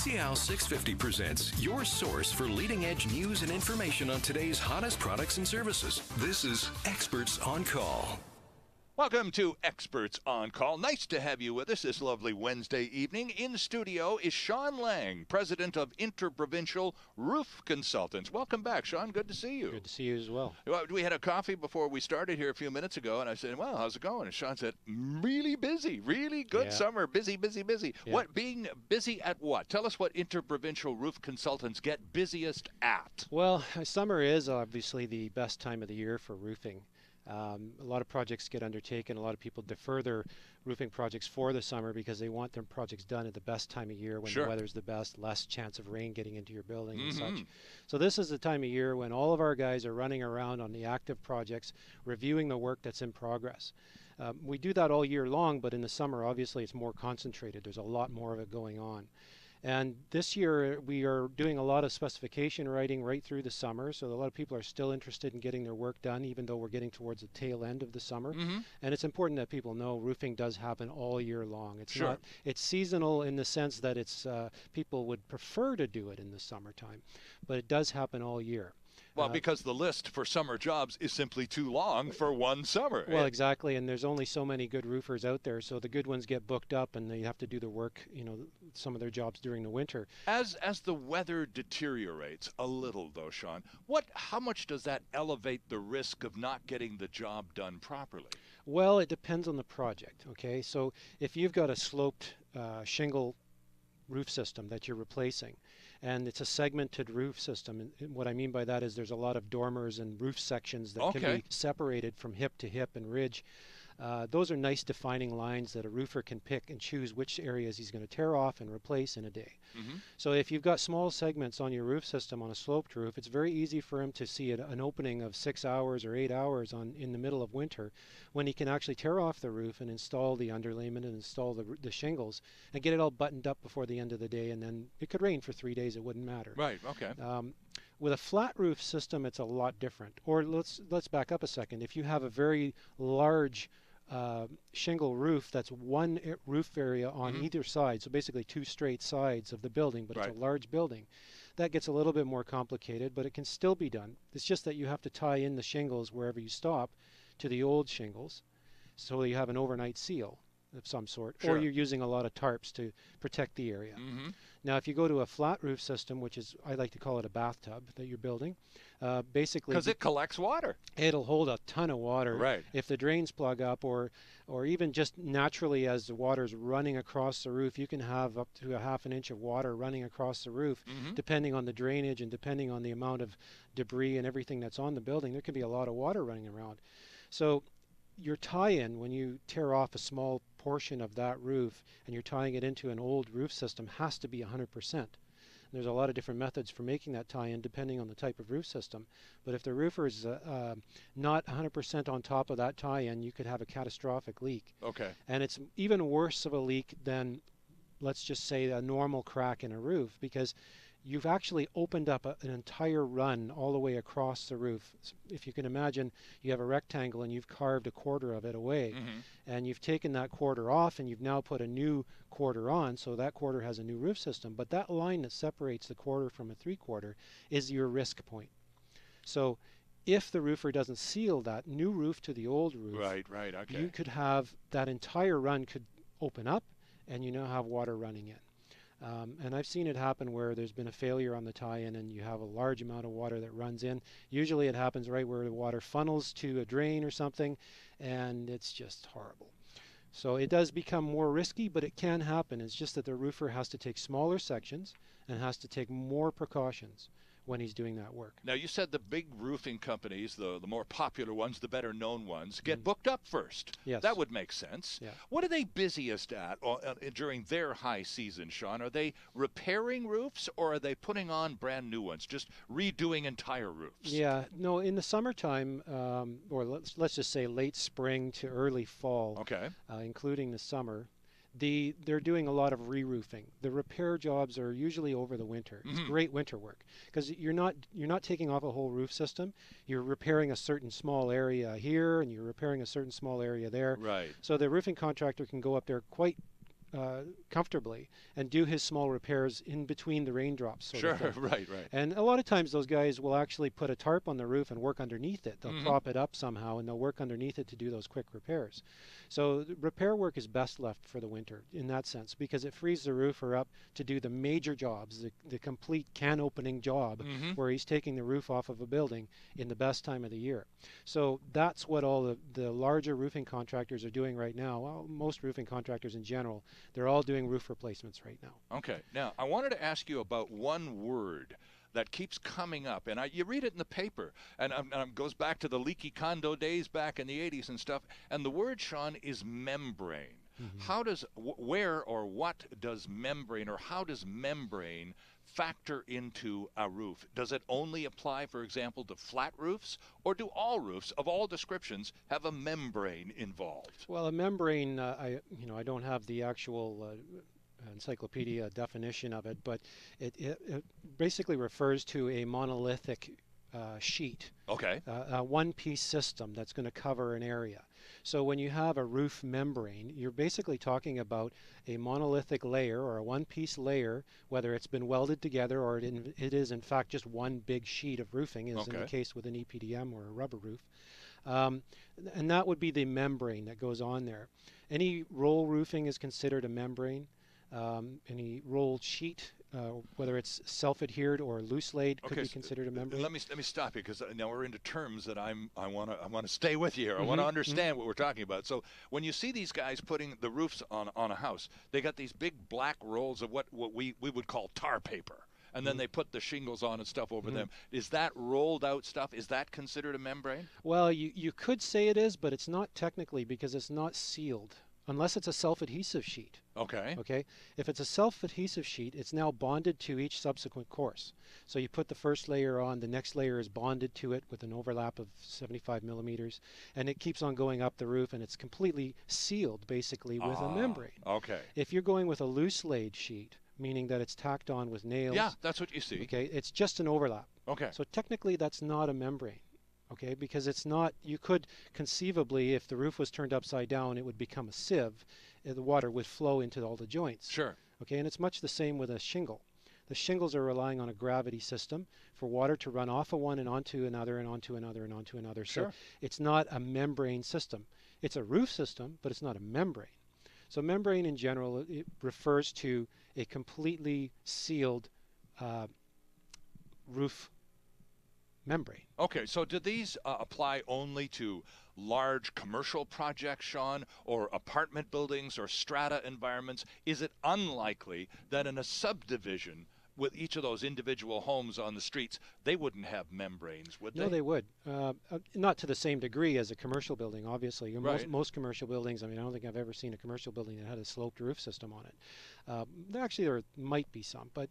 PCL 650 presents your source for leading-edge news and information on today's hottest products and services. This is Experts on Call. Welcome to Experts on Call. Nice to have you with us this lovely Wednesday evening. In studio is Sean Lang, president of Interprovincial Roof Consultants. Welcome back, Sean. Good to see you. Good to see you as well. We had a coffee before we started here a few minutes ago, and I said, well, how's it going? And Sean said, really busy, really good summer, busy, busy, busy. Yeah. What, being busy at what? Tell us what Interprovincial Roof Consultants get busiest at. Well, summer is obviously the best time of the year for roofing. A lot of projects get undertaken. A lot of people defer their roofing projects for the summer because they want their projects done at the best time of year when the weather's the best, less chance of rain getting into your building and such. So this is the time of year when all of our guys are running around on the active projects, reviewing the work that's in progress. We do that all year long, but in the summer, obviously, it's more concentrated. There's a lot more of it going on. And this year, we are doing a lot of specification writing right through the summer, so a lot of people are still interested in getting their work done, even though we're getting towards the tail end of the summer. And it's important that people know roofing does happen all year long. It's not, it's seasonal in the sense that it's people would prefer to do it in the summertime, but it does happen all year. Well, because the list for summer jobs is simply too long for one summer. Well, exactly, and there's only so many good roofers out there, so the good ones get booked up and they have to do their work, you know, some of their jobs during the winter. As the weather deteriorates a little, though, Sean, how much does that elevate the risk of not getting the job done properly? Well, it depends on the project, okay? So if you've got a sloped shingle roof system that you're replacing, and it's a segmented roof system. And what I mean by that is there's a lot of dormers and roof sections that can be separated from hip to hip and ridge. Those are nice defining lines that a roofer can pick and choose which areas he's going to tear off and replace in a day. So if you've got small segments on your roof system on a sloped roof, it's very easy for him to see an opening of 6 hours or 8 hours in the middle of winter when he can actually tear off the roof and install the underlayment and install the shingles and get it all buttoned up before the end of the day, and then it could rain for 3 days, it wouldn't matter. Right, okay. With a flat roof system, it's a lot different. Or let's back up a second. If you have a very large shingle roof that's one roof area on either side, so basically two straight sides of the building, but it's a large building, that gets a little bit more complicated, but it can still be done. It's just that you have to tie in the shingles wherever you stop to the old shingles, so you have an overnight seal of some sort, or you're using a lot of tarps to protect the area. Now, if you go to a flat roof system, which is, I like to call it a bathtub that you're building, basically... Because it collects water. It'll hold a ton of water. Right. If the drains plug up, or even just naturally as the water's running across the roof, you can have up to a ½ inch of water running across the roof, depending on the drainage and depending on the amount of debris and everything that's on the building. There could be a lot of water running around. So your tie-in, when you tear off a small portion of that roof and you're tying it into an old roof system, has to be 100%. There's a lot of different methods for making that tie-in depending on the type of roof system. But if the roofer is not 100% on top of that tie-in, you could have a catastrophic leak. Okay. And it's even worse of a leak than, let's just say, a normal crack in a roof, because you've actually opened up an entire run all the way across the roof. If you can imagine, you have a rectangle and you've carved a quarter of it away, and you've taken that quarter off and you've now put a new quarter on, so that quarter has a new roof system. But that line that separates the quarter from a 3/4 is your risk point. So if the roofer doesn't seal that new roof to the old roof, you could have that entire run could open up and you now have water running in. And I've seen it happen where there's been a failure on the tie-in and you have a large amount of water that runs in. Usually it happens right where the water funnels to a drain or something, and it's just horrible. So it does become more risky, but it can happen. It's just that the roofer has to take smaller sections and has to take more precautions when he's doing that work. Now, you said the big roofing companies, the more popular ones, the better known ones, get booked up first. Yes. That would make sense. Yeah. What are they busiest at during their high season, Sean? Are they repairing roofs, or are they putting on brand new ones, just redoing entire roofs? Yeah, no, in the summertime, or let's just say late spring to early fall, including the summer, they're doing a lot of re-roofing. The repair jobs are usually over the winter. It's great winter work because you're not taking off a whole roof system. You're repairing a certain small area here and you're repairing a certain small area there. Right. So the roofing contractor can go up there quite comfortably and do his small repairs in between the raindrops. Sure, right. And a lot of times those guys will actually put a tarp on the roof and work underneath it. They'll prop it up somehow and they'll work underneath it to do those quick repairs. So the repair work is best left for the winter in that sense, because it frees the roofer up to do the major jobs, the complete can opening job where he's taking the roof off of a building in the best time of the year. So that's what all the larger roofing contractors are doing right now. Well, most roofing contractors in general, they're all doing roof replacements right now. Okay. Now, I wanted to ask you about one word that keeps coming up, and you read it in the paper, and it goes back to the leaky condo days back in the 80s and stuff, and the word, Sean, is membrane. How does, where or what does membrane, or how does membrane factor into a roof? Does it only apply, for example, to flat roofs, or do all roofs of all descriptions have a membrane involved? Well, a membrane, I don't have the actual encyclopedia definition of it, but it basically refers to a monolithic sheet. Okay. A one-piece system that's going to cover an area. So when you have a roof membrane, you're basically talking about a monolithic layer or a one-piece layer, whether it's been welded together or it is in fact just one big sheet of roofing, as in the case with an EPDM or a rubber roof. And that would be the membrane that goes on there. Any roll roofing is considered a membrane. Any rolled sheet, whether it's self-adhered or loose-laid, could be considered a membrane. Let me stop you, because now we're into terms that I want to stay with you here. I want to understand what we're talking about. So when you see these guys putting the roofs on a house, they got these big black rolls of what we would call tar paper. And then they put the shingles on and stuff over them. Is that rolled out stuff? Is that considered a membrane? Well, you could say it is, but it's not technically, because it's not sealed. Unless it's a self-adhesive sheet. Okay. Okay. If it's a self-adhesive sheet, it's now bonded to each subsequent course. So you put the first layer on, the next layer is bonded to it with an overlap of 75 millimeters, and it keeps on going up the roof, and it's completely sealed basically with a membrane. Okay. If you're going with a loose-laid sheet, meaning that it's tacked on with nails. Yeah, that's what you see. Okay. It's just an overlap. Okay. So technically that's not a membrane. Okay, because it's not, you could conceivably, if the roof was turned upside down, it would become a sieve. The water would flow into all the joints. Sure. Okay, and it's much the same with a shingle. The shingles are relying on a gravity system for water to run off of one and onto another and onto another and onto another. Sure. So it's not a membrane system. It's a roof system, but it's not a membrane. So membrane in general, it refers to a completely sealed roof membrane. Okay, so do these apply only to large commercial projects, Sean, or apartment buildings or strata environments? Is it unlikely that in a subdivision with each of those individual homes on the streets, they wouldn't have membranes, would they? No, they would. Not to the same degree as a commercial building, obviously. Right. Most commercial buildings, I mean, I don't think I've ever seen a commercial building that had a sloped roof system on it. Actually, there might be some, but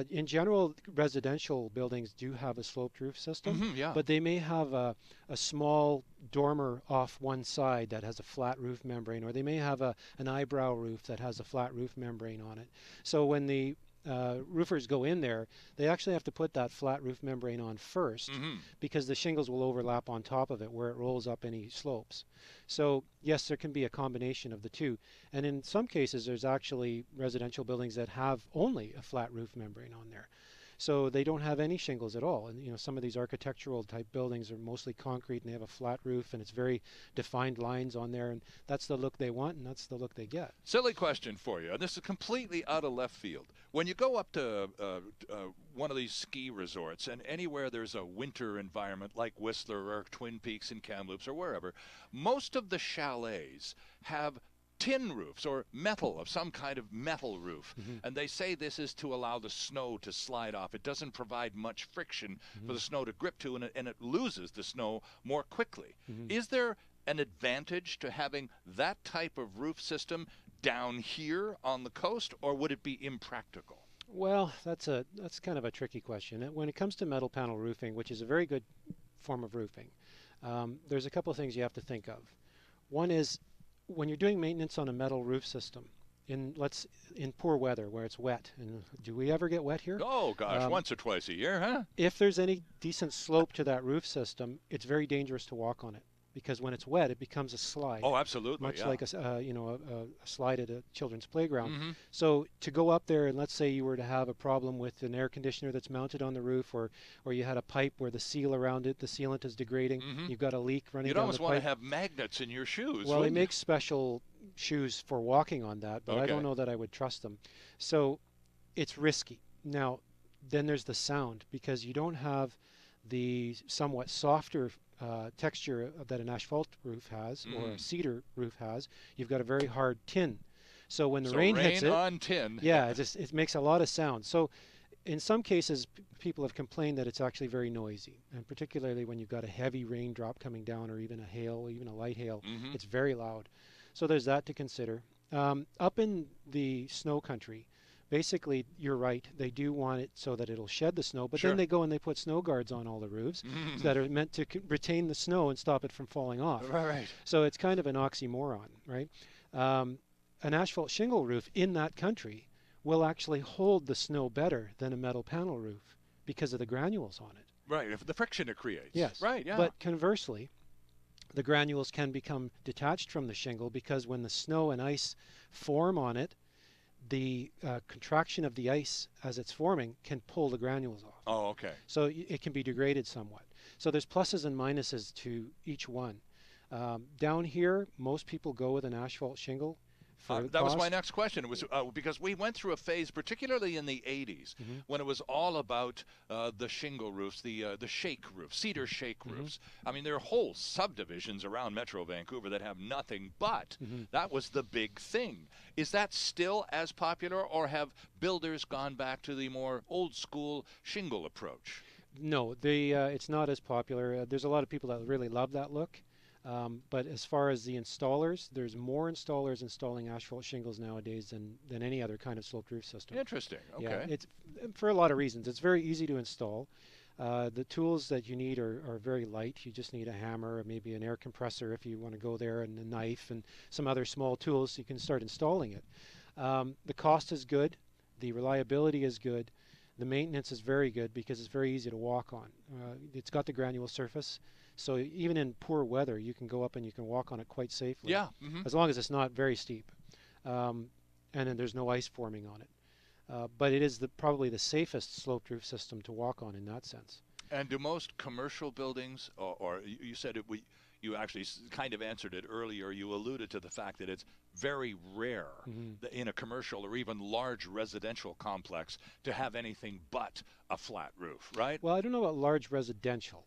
in general, residential buildings do have a sloped roof system, but they may have a small dormer off one side that has a flat roof membrane, or they may have an eyebrow roof that has a flat roof membrane on it. So when the roofers go in there, they actually have to put that flat roof membrane on first, because the shingles will overlap on top of it where it rolls up any slopes. So yes, there can be a combination of the two, and in some cases there's actually residential buildings that have only a flat roof membrane on there. So they don't have any shingles at all. And you know, some of these architectural type buildings are mostly concrete and they have a flat roof and it's very defined lines on there, and that's the look they want and that's the look they get. Silly question for you, and this is completely out of left field. When you go up to one of these ski resorts, and anywhere there's a winter environment like Whistler or Twin Peaks in Kamloops or wherever, most of the chalets have tin roofs or metal, of some kind of metal roof, and they say this is to allow the snow to slide off. It doesn't provide much friction for the snow to grip to, and it loses the snow more quickly. Is there an advantage to having that type of roof system down here on the coast, or would it be impractical? Well, that's kind of a tricky question. When it comes to metal panel roofing, which is a very good form of roofing, there's a couple of things you have to think of. One is, when you're doing maintenance on a metal roof system, in poor weather where it's wet, and do we ever get wet here? Oh gosh, once or twice a year, huh? If there's any decent slope to that roof system, it's very dangerous to walk on it. because when it's wet, it becomes a slide. Oh, absolutely. Much yeah. like a slide at a children's playground. Mm-hmm. So to go up there, and let's say you were to have a problem with an air conditioner that's mounted on the roof, or you had a pipe where the seal around it, the sealant is degrading, you've got a leak running You'd down almost the want pipe. to have magnets in your shoes. Well, they make special shoes for walking on that, but I don't know that I would trust them. So it's risky. Now, then there's the sound, because you don't have the somewhat softer texture that an asphalt roof has or a cedar roof has. You've got a very hard tin. So when the rain hits it, on tin. yeah, it makes a lot of sound. So in some cases, people have complained that it's actually very noisy, and particularly when you've got a heavy raindrop coming down, or even a hail, even a light hail, it's very loud. So there's that to consider. Up in the snow country, basically, you're right, they do want it so that it'll shed the snow, but then they go and they put snow guards on all the roofs that are meant to retain the snow and stop it from falling off. Right. So it's kind of an oxymoron, right? An asphalt shingle roof in that country will actually hold the snow better than a metal panel roof because of the granules on it. Right, the friction it creates. Yes. Right, yeah. But conversely, the granules can become detached from the shingle, because when the snow and ice form on it, the contraction of the ice as it's forming can pull the granules off. Oh, okay. So it can be degraded somewhat. So there's pluses and minuses to each one. Down here, most people go with an asphalt shingle. That was my next question. It was because we went through a phase, particularly in the 80s, when it was all about the shingle roofs, the shake roofs, cedar shake roofs. I mean, there are whole subdivisions around Metro Vancouver that have nothing but. That was the big thing. Is that still as popular, or have builders gone back to the more old school shingle approach? No, it's not as popular. There's a lot of people that really love that look. But as far as the installers, there's more installers installing asphalt shingles nowadays than any other kind of sloped roof system. Interesting. Okay. Yeah, it's for a lot of reasons. It's very easy to install. The tools that you need are very light. You just need a hammer, or maybe an air compressor if you want to go there, and a knife, and some other small tools, so you can start installing it. The cost is good. The reliability is good. The maintenance is very good because it's very easy to walk on. It's got the granule surface. So even in poor weather, you can go up and you can walk on it quite safely. Yeah. As long as it's not very steep. And then there's no ice forming on it. But it is probably the safest sloped roof system to walk on in that sense. And do most commercial buildings, or you said you actually kind of answered it earlier, you alluded to the fact that it's very rare in a commercial or even large residential complex to have anything but a flat roof, right? Well, I don't know about large residential.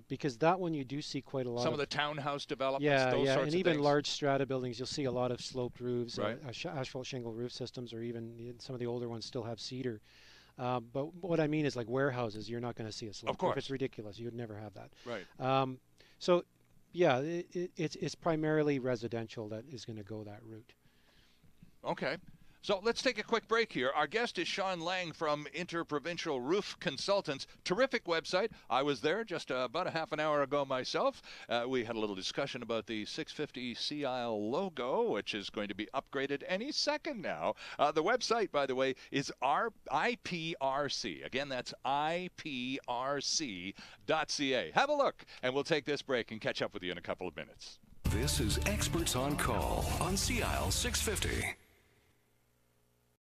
Because that one you do see quite a lot. Some of the townhouse developments, those sorts and of even things. Large strata buildings, you'll see a lot of sloped roofs, right. Asphalt shingle roof systems, or even some of the older ones still have cedar. But what I mean is, like warehouses, you're not going to see a slope. Of course. If it's ridiculous, you'd never have that. Right. So, yeah, it's primarily residential that is going to go that route. Okay. So let's take a quick break here. Our guest is Sean Lang from Interprovincial Roof Consultants. Terrific website. I was there just about a half an hour ago myself. We had a little discussion about the 650 Sea Isle logo, which is going to be upgraded any second now. The website, by the way, is IPRC. Again, that's IPRC.ca. Have a look, and we'll take this break and catch up with you in a couple of minutes. This is Experts on Call on Sea Isle 650.